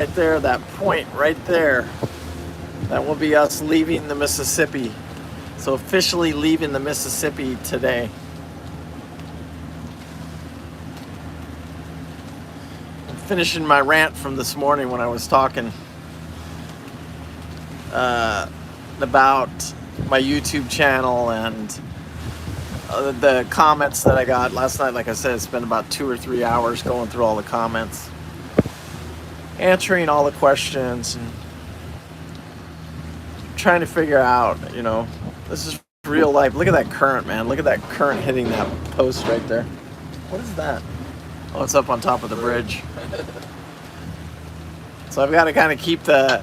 Right there, that point right there, that will be us leaving the Mississippi. So officially leaving the Mississippi today. I'm finishing my rant from this morning when I was talking about my YouTube channel and the comments that I got last night. Like I said, it's been about 2 or 3 hours going through all the comments, answering all the questions, and trying to figure out, this is real life. Look at that current, man. Look at that current hitting that post right there. What is that? Oh, it's up on top of the bridge. So I've got to kind of keep the...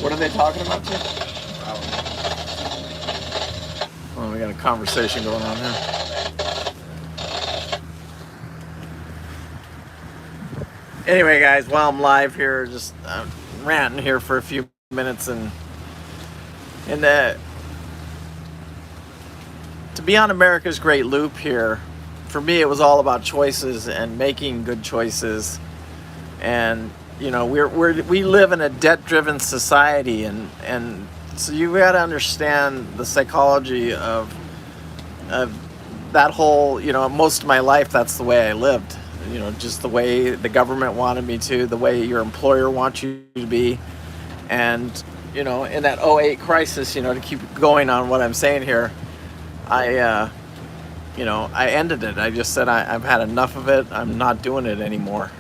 What are they talking about too? Oh, we got a conversation going on here. Anyway, guys, while I'm live here, just ranting here for a few minutes, and to be on America's Great Loop here, for me, it was all about choices and making good choices. And we live in a debt-driven society, and so you got to understand the psychology of that whole. Most of my life, that's the way I lived. Just the way the government wanted me to, the way your employer wants you to be, and in that '08 crisis, to keep going on what I'm saying here, I ended it. I just said I've had enough of it. I'm not doing it anymore.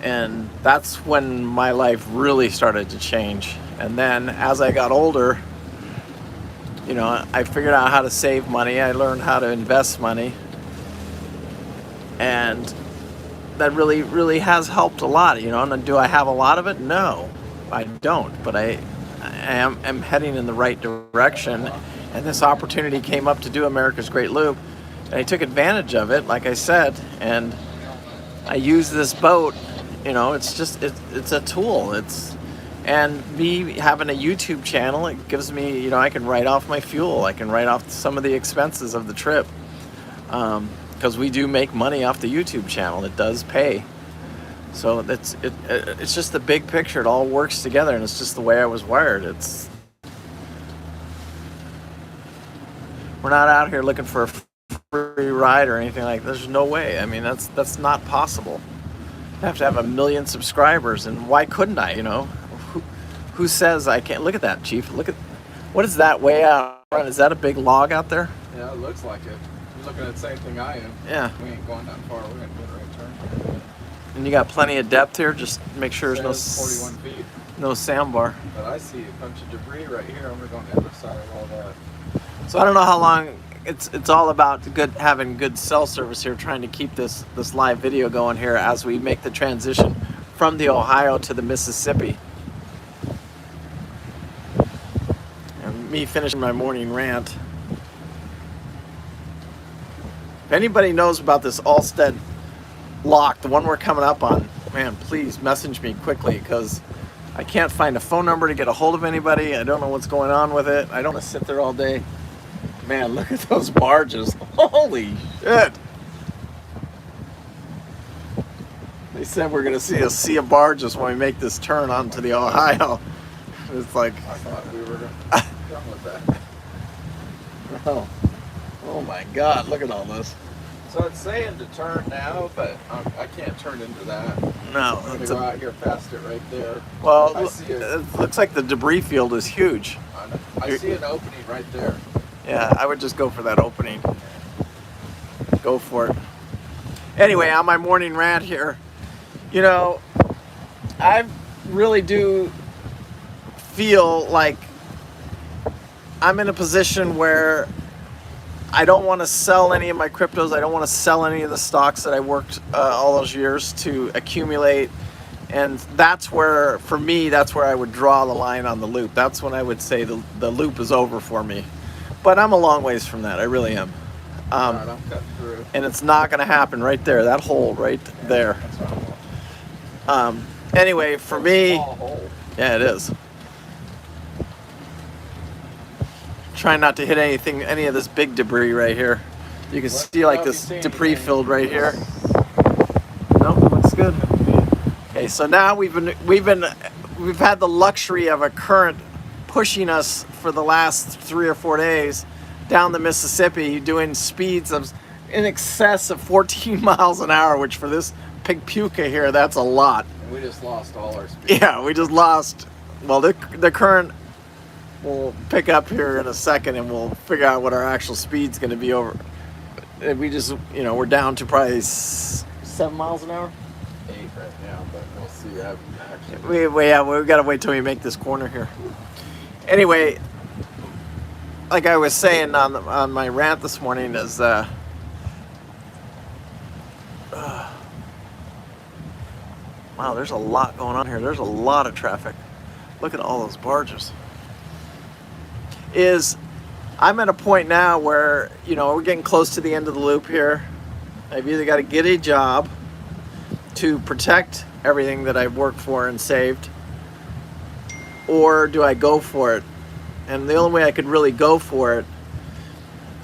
And that's when my life really started to change. And then as I got older, I figured out how to save money. I learned how to invest money. And that really, really has helped a lot, And do I have a lot of it? No, I don't. But I am heading in the right direction. And this opportunity came up to do America's Great Loop. And I took advantage of it, like I said. And I used this boat. It's a tool. And me having a YouTube channel, it gives me, I can write off my fuel. I can write off some of the expenses of the trip. Because we do make money off the YouTube channel. It does pay. So it's just the big picture. It all works together, and it's just the way I was wired. We're not out here looking for a free ride or anything like that. There's no way. I mean, that's not possible. I have to have 1 million subscribers, and why couldn't I? Who says I can't? Look at that, Chief. Look at what is that way out front? Is that a big log out there? Yeah, it looks like it. You're looking at the same thing I am. Yeah. We ain't going that far. We're gonna do the right turn. And you got plenty of depth here. Just make sure there's no 41 feet. No sandbar. But I see a bunch of debris right here, and we're going the other side of all that. So I don't know how long. It's all about having good cell service here, trying to keep this live video going here as we make the transition from the Ohio to the Mississippi. And me finishing my morning rant. If anybody knows about this Allstead lock, the one we're coming up on, man, please message me quickly, because I can't find a phone number to get a hold of anybody. I don't know what's going on with it. I don't want to sit there all day. Man, look at those barges. Holy shit. They said we're going to see a sea of barges when we make this turn onto the Ohio. It's like... I thought we were done with that. Oh my God, look at all this. So it's saying to turn now, but I can't turn into that. No. I'm going to go out here past it right there. Well, I see it looks like the debris field is huge. I see an opening right there. Yeah, I would just go for that opening. Go for it. Anyway, on my morning rant here, I really do feel like I'm in a position where I don't want to sell any of my cryptos. I don't want to sell any of the stocks that I worked all those years to accumulate. And that's where, for me, that's where I would draw the line on the loop. That's when I would say the loop is over for me. But I'm a long ways from that. I really am. All right, I'm cutting through. And it's not going to happen right there. That hole right there. That's what I want. Anyway, for me, Small hole. yeah, it is. Trying not to hit any of this big debris right here. You can see like this debris filled right here. Nope, looks good. Okay, so now we've had the luxury of a current pushing us for the last 3 or 4 days down the Mississippi, doing speeds of in excess of 14 miles an hour, which for this Pig Puka here, that's a lot. And we just lost all our speed. Yeah, we just lost. Well, the current will pick up here in a second, and we'll figure out what our actual speed's going to be over. We just, we're down to probably 7 miles an hour. 8 right now, but we'll see that actually. We've got to wait till we make this corner here. Anyway, like I was saying on my rant this morning is wow, there's a lot going on here. There's a lot of traffic. Look at all those barges. I'm at a point now where, we're getting close to the end of the loop here. I've either got to get a job to protect everything that I've worked for and saved, or do I go for it? And the only way I could really go for it,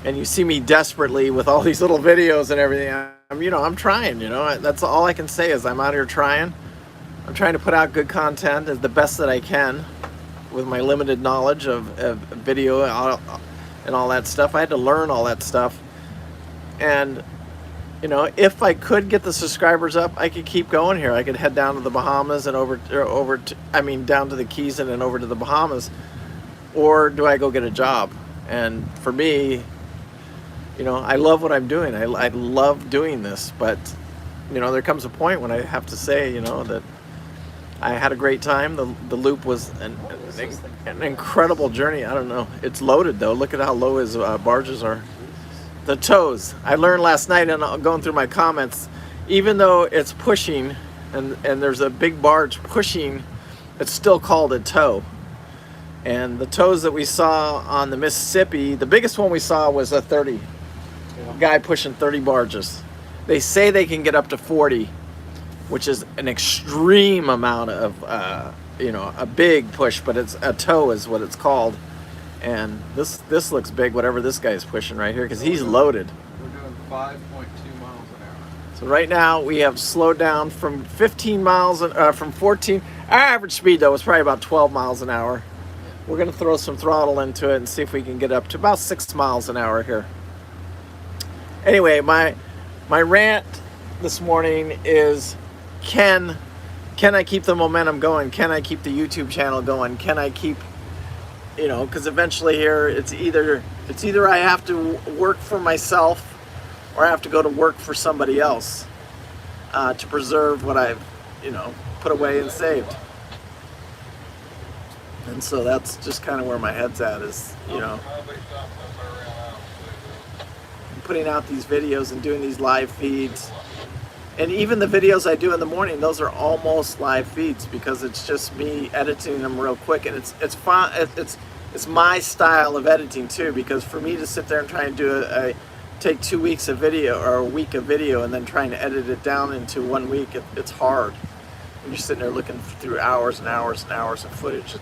and you see me desperately with all these little videos and everything, I'm trying, that's all I can say is I'm out here trying. I'm trying to put out good content as the best that I can with my limited knowledge of video and all that stuff. I had to learn all that stuff. And, if I could get the subscribers up, I could keep going here. I could head down to the Bahamas and down to the Keys and then over to the Bahamas. Or do I go get a job? And for me, I love what I'm doing. I love doing this, but there comes a point when I have to say, that I had a great time. The loop was an incredible journey. I don't know. It's loaded though. Look at how low his barges are. The tows. I learned last night, and going through my comments, even though it's pushing, and there's a big barge pushing, it's still called a tow. And the tows that we saw on the Mississippi, the biggest one we saw was a 30. Guy pushing 30 barges. They say they can get up to 40, which is an extreme amount of, a big push, but it's a tow is what it's called. And this looks big, whatever this guy's pushing right here, because he's loaded. We're doing 5.2 miles an hour. So right now we have slowed down from 15 miles, from 14. Our average speed though was probably about 12 miles an hour. We're gonna throw some throttle into it and see if we can get up to about 6 miles an hour here. Anyway, my rant this morning is, can I keep the momentum going? Can I keep the YouTube channel going? Can I keep, because eventually here it's either I have to work for myself or I have to go to work for somebody else to preserve what I've, put away and saved. And so that's just kind of where my head's at is, putting out these videos and doing these live feeds. And even the videos I do in the morning, those are almost live feeds because it's just me editing them real quick, and it's fun. It's my style of editing too, because for me to sit there and try and do take 2 weeks of video or a week of video and then trying to edit it down into 1 week, it's hard. When you're sitting there looking through hours and hours and hours of footage,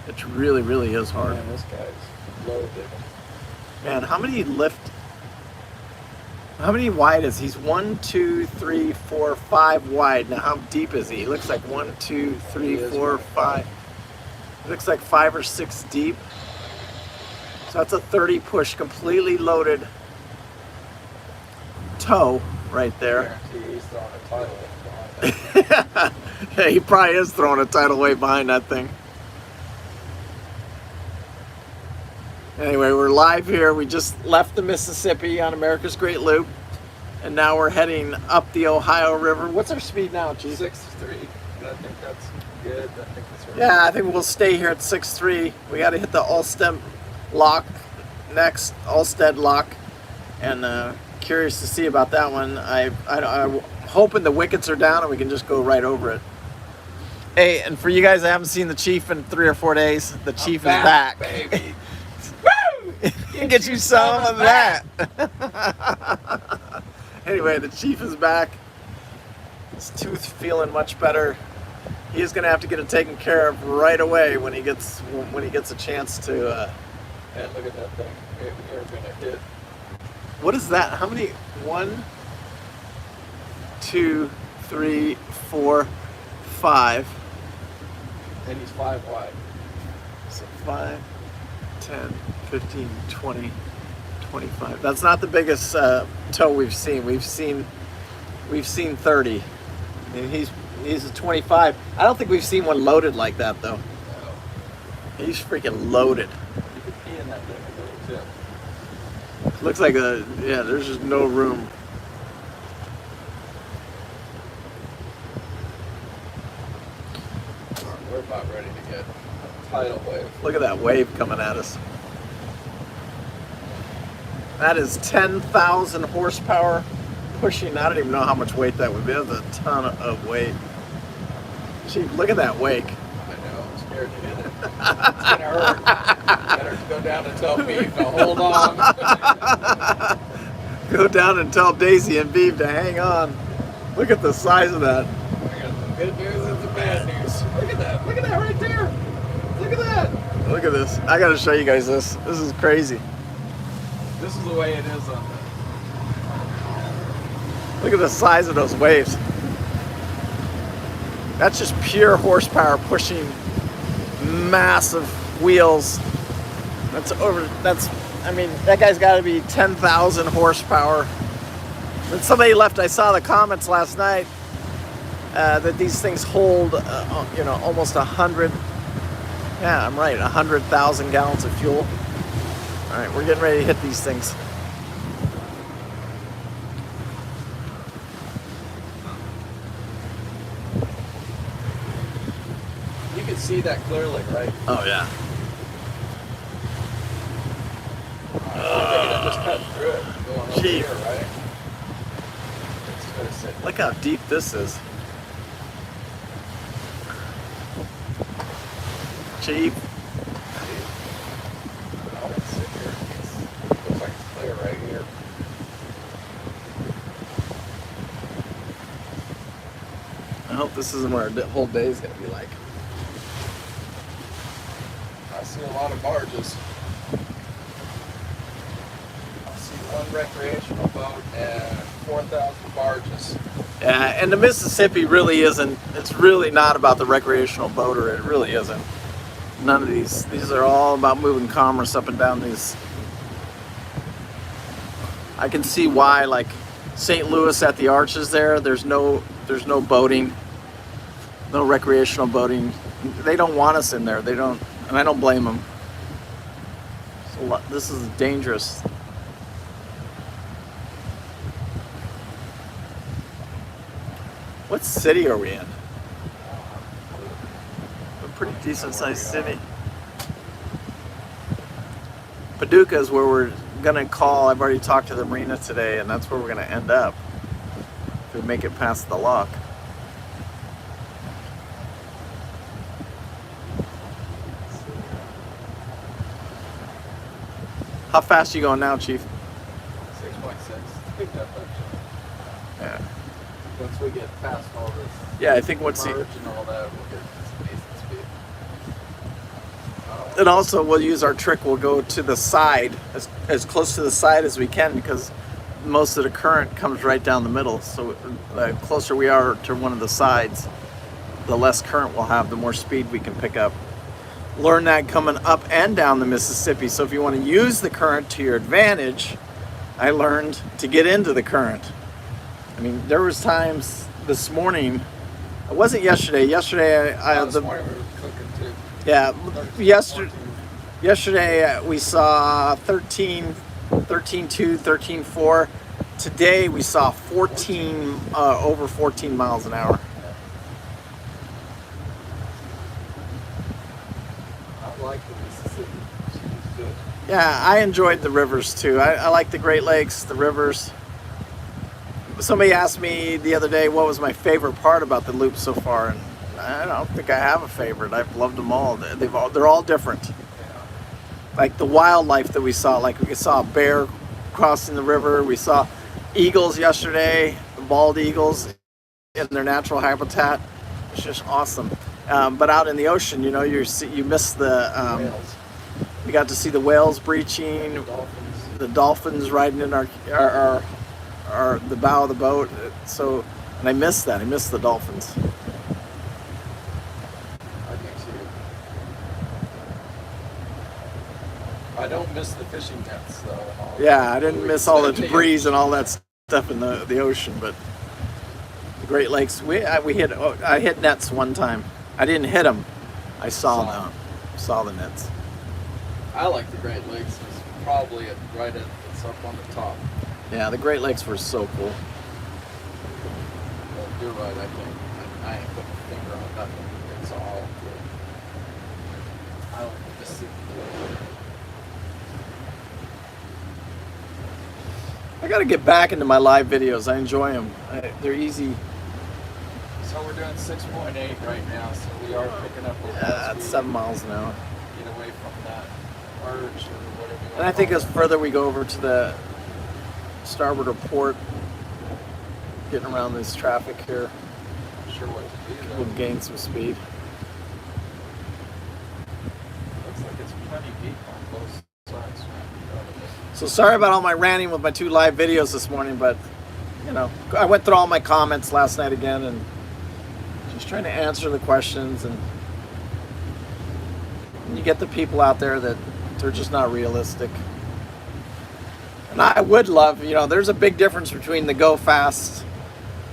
it really, really is hard. Man, this guy's loaded. Man, how many wide is he? He's 1, 2, 3, 4, 5 wide. Now how deep is he? He looks like 1, 2, 3, 4, 5. It looks like 5 or 6 deep. So that's a 30 push, completely loaded tow right there. He's throwing a tidal wave behind that. Yeah, he probably is throwing a tidal wave behind that thing. Anyway, we're live here. We just left the Mississippi on America's Great Loop, and now we're heading up the Ohio River. What's our speed now, Chief? 6.3. I think that's good. I think that's right. Yeah, I think we'll stay here at 6.3. We got to hit the Allsted lock next, Allsted lock, and curious to see about that one. I'm hoping the wickets are down and we can just go right over it. Hey, and for you guys that haven't seen the Chief in 3 or 4 days, the Chief is back. Baby. Woo! get you some of that. Anyway, the chief is back. His tooth feeling much better. He's gonna have to get it taken care of right away when he gets a chance to. And look at that thing. You're gonna hit. What is that? How many? 1, 2, 3, 4, 5. And he's 5 wide. So 5, 10, 15, 20, 25. That's not the biggest toe we've seen. We've seen 30. And he's a 25. I don't think we've seen one loaded like that though. No. He's freaking loaded. You could pee in that thing with a little tip. Looks like there's just no room. We're about ready to get a tidal wave. Look at that wave coming at us. That is 10,000 horsepower pushing. I don't even know how much weight that would be. That's a ton of weight. Gee, look at that wake. I know, I'm scared to hit it. It's gonna hurt. Better go down and tell Beeve to hold on. Go down and tell Daisy and Beeve to hang on. Look at the size of that. I got some good news and some bad news. Look at that. Look at that right there. Look at that. Look at this. I gotta show you guys this. This is crazy. This is the way it is on Look at the size of those waves. That's just pure horsepower pushing massive wheels. I mean, that guy's got to be 10,000 horsepower. And somebody left, I saw the comments last night, that these things hold, almost 100, yeah, I'm right, 100,000 gallons of fuel. All right, we're getting ready to hit these things. You can see that clearly, right? Oh, yeah. I just cut through it. Going over Gee. here, right? It's gonna sit. Look how deep this is. Cheap. Oh, let's sit here. Looks like it's clear right here. I hope this isn't what our whole day is going to be like. I see a lot of barges. I see one recreational boat and 4,000 barges. Yeah, and the Mississippi really isn't, it's really not about the recreational boater. It really isn't. None of these are all about moving commerce up and down these. I can see why, like St. Louis at the Arches there's no boating, no recreational boating. They don't want us in there. They don't, and I don't blame them. This is dangerous. What city are we in? A pretty decent sized city. Paducah is where we're gonna call. I've already talked to the marina today, and that's where we're gonna end up if we make it past the lock. How fast are you going now, Chief? 6.6. Yeah. Once we get past all this Yeah, I think once merge and all that, we'll get some decent speed. and also we'll use our trick. We'll go to the side, as close to the side as we can, because most of the current comes right down the middle. So the closer we are to one of the sides, the less current we'll have, the more speed we can pick up. Learn that coming up and down the Mississippi. So if you want to use the current to your advantage, I learned to get into the current. I mean, there was times this morning. It wasn't yesterday. Yesterday, This morning we were cooking too. yeah, 13, yesterday. 14. Yesterday we saw 13.2, 13.4. Today we saw 14, over 14 miles an hour. I like the Mississippi. She's good. Yeah, I enjoyed the rivers too. I like the Great Lakes, the rivers. Somebody asked me the other day what was my favorite part about the loop so far, and I don't think I have a favorite. I've loved them all. They're all different. like the wildlife that we saw. Like we saw a bear crossing the river. We saw eagles yesterday, bald eagles in their natural habitat. It's just awesome. But out in the ocean, you know, you miss the. Whales, We got to see the whales breaching, dolphins. the dolphins riding in our the bow of the boat. So, and I miss that. I miss the dolphins. I can see it. I don't miss the fishing nets though. Yeah, I didn't miss all the debris and all that stuff in the ocean, but the Great Lakes. I hit nets one time. I didn't hit them. I saw them. Saw the nets. I like the Great Lakes. It's probably it's up on the top. Yeah, the Great Lakes were so cool. But you're right. I ain't putting a finger on nothing. It's all good. I like the Mississippi. I got to get back into my live videos. I enjoy them. They're easy. So we're doing 6.8 right now. So we are picking up a little That's speed. 7 miles an hour. Get away from that urge or whatever. You And I think as further we go over to the starboard or port, getting around this traffic here, not sure what to do. we'll Though. gain some speed. Looks like it's plenty deep on both sides. So sorry about all my ranting with my 2 live videos this morning, but you know, I went through all my comments last night again and just trying to answer the questions, and you get the people out there that they're just not realistic. And I would love, you know, there's a big difference between the go fast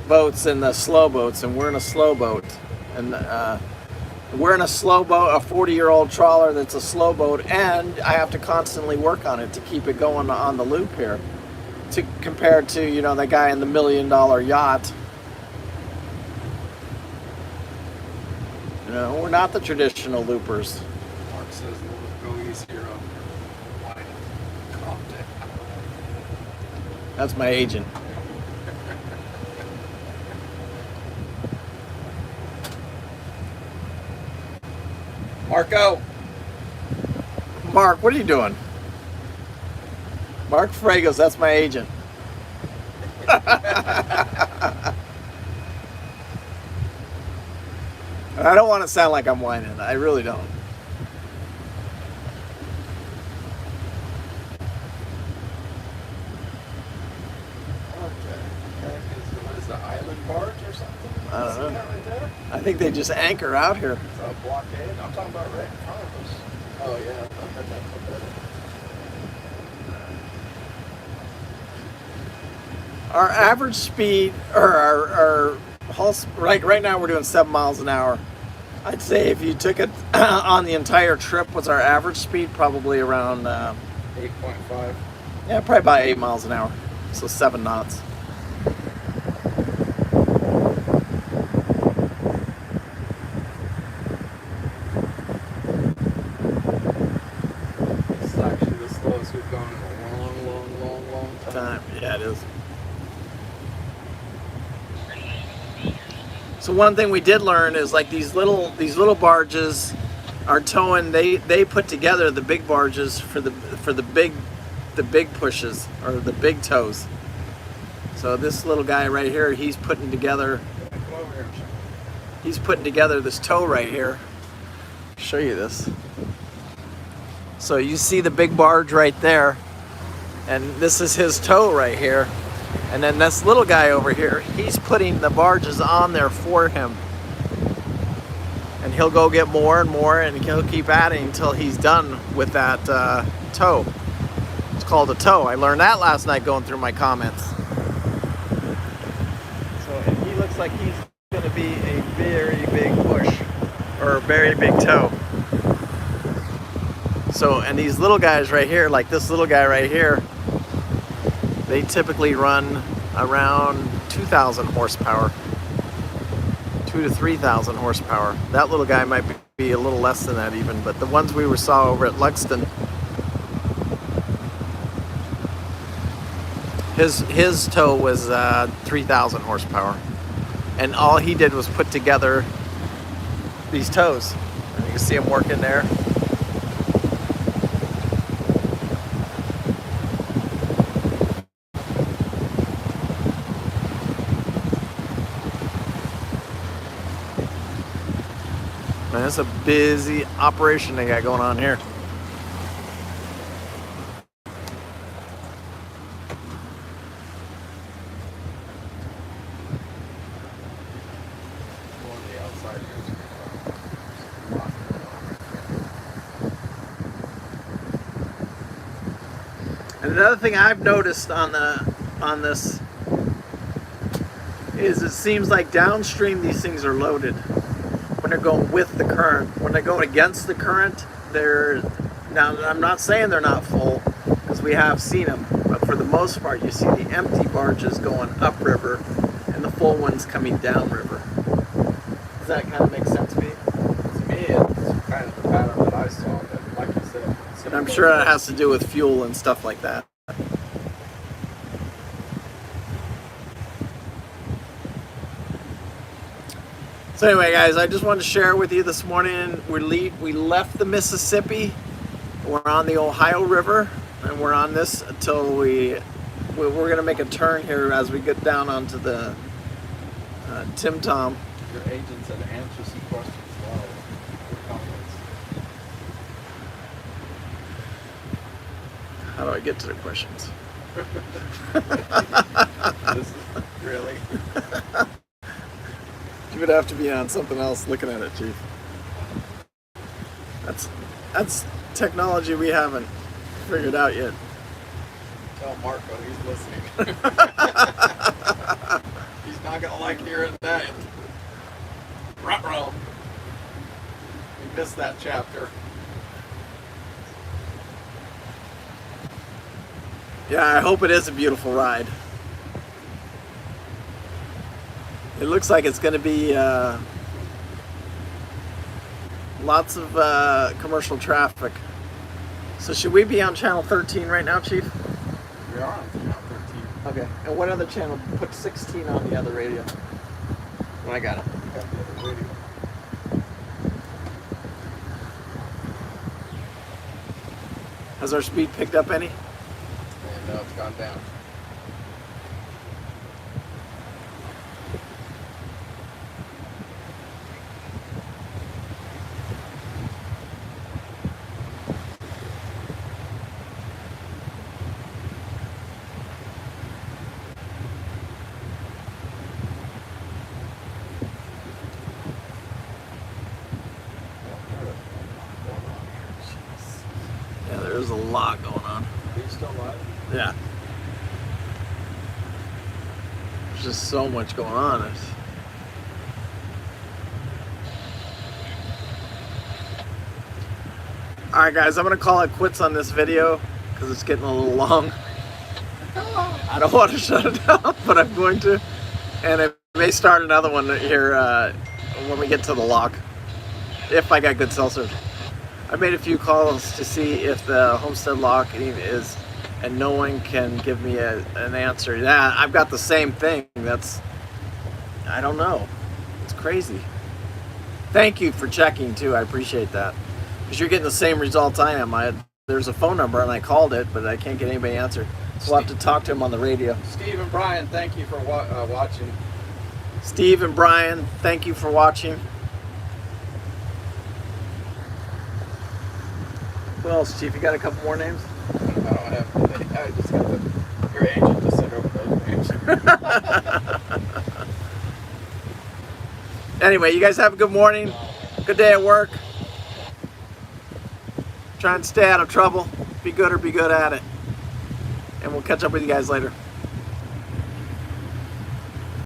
boats and the slow boats, and we're in a slow boat, and we're in a slow boat, a 40-year-old trawler that's a slow boat, and I have to constantly work on it to keep it going on the loop here, to compare to, you know, that guy in the $1 million yacht. You know, we're not the traditional loopers. Mark says we'll go easier on wine. Calm down. That's my agent. Marco! Mark, what are you doing? Mark Fragos, that's my agent. And I don't want to sound like I'm whining. I really don't. What is the island barge or something? I don't See know. that right there? I think they just anchor out here. It's a blockade. I'm talking about right in front of us. Oh yeah. Our average speed, or our whole, right now we're doing 7 miles an hour. I'd say if you took it on the entire trip, what's our average speed? Probably around, 8.5. yeah, probably about 8 miles an hour. So 7 knots. It's actually the slowest we've gone in a long time. Yeah, it is. So one thing we did learn is like these little barges are towing. They put together the big barges for the big pushes, or the big tows. So this little guy right here, he's putting together Come over here. this tow right here. I'll show you this. So you see the big barge right there, and this is his tow right here. And then this little guy over here, he's putting the barges on there for him. And he'll go get more and more, and he'll keep adding until he's done with that tow. It's called a tow. I learned that last night going through my comments. So and he looks like he's going to be a very big push, or a very big tow. So, and these little guys right here, like this little guy right here, they typically run around 2,000 horsepower, 2,000 to 3,000 horsepower. That little guy might be a little less than that even, but the ones we saw over at Luxton, his tow was 3,000 horsepower, and all he did was put together these tows. And you can see him working there. man, it's a busy operation they got going on here. On the outside here. And another thing I've noticed on this is it seems like downstream these things are loaded when they're going with the current. When they're going against the current, they're now. I'm not saying they're not full because we have seen them, but for the most part, you see the empty barges going upriver and the full ones coming downriver. Does that kind of make sense to me? To me, it's kind of the pattern that I saw, but like you said, And I'm sure that has to do with fuel and stuff like that. So anyway, guys, I just wanted to share with you this morning. We left the Mississippi. We're on the Ohio River, and we're on this until we're going to make a turn here as we get down onto the Tim Tom. your agents had answered some questions well. Your comments. How do I get to the questions? This is really. You would have to be on something else looking at it, Chief. That's technology we haven't figured out yet. Tell Marco he's listening. He's not gonna like hearing that. Ruh-roh. We missed that chapter. Yeah, I hope it is a beautiful ride. It looks like it's going to be lots of commercial traffic. So should we be on channel 13 right now, Chief? We are on channel 13. Okay. And what other channel? Put 16 on the other radio. Oh, I got it. We got the other radio. Has our speed picked up any? And it's gone down. Yeah, there's a lot going on. Are you still live? Yeah. There's just so much going on. Alright guys, I'm going to call it quits on this video because it's getting a little long. I don't want to shut it down, but I'm going to. And I may start another one here when we get to the lock, if I got good cell service. I made a few calls to see if the Homestead lock is, and no one can give me an answer. Yeah, I've got the same thing. I don't know. It's crazy. Thank you for checking too. I appreciate that. Because you're getting the same results I am. There's a phone number and I called it, but I can't get anybody to answer. So I'll have to talk to him on the radio. Steve and Brian, thank you for watching. Steve and Brian, thank you for watching. Who else, Chief? You got a couple more names? I don't have. I just got your agent to send over those names. Anyway, you guys have a good morning. Good day at work. Try and stay out of trouble. Be good or be good at it. And we'll catch up with you guys later.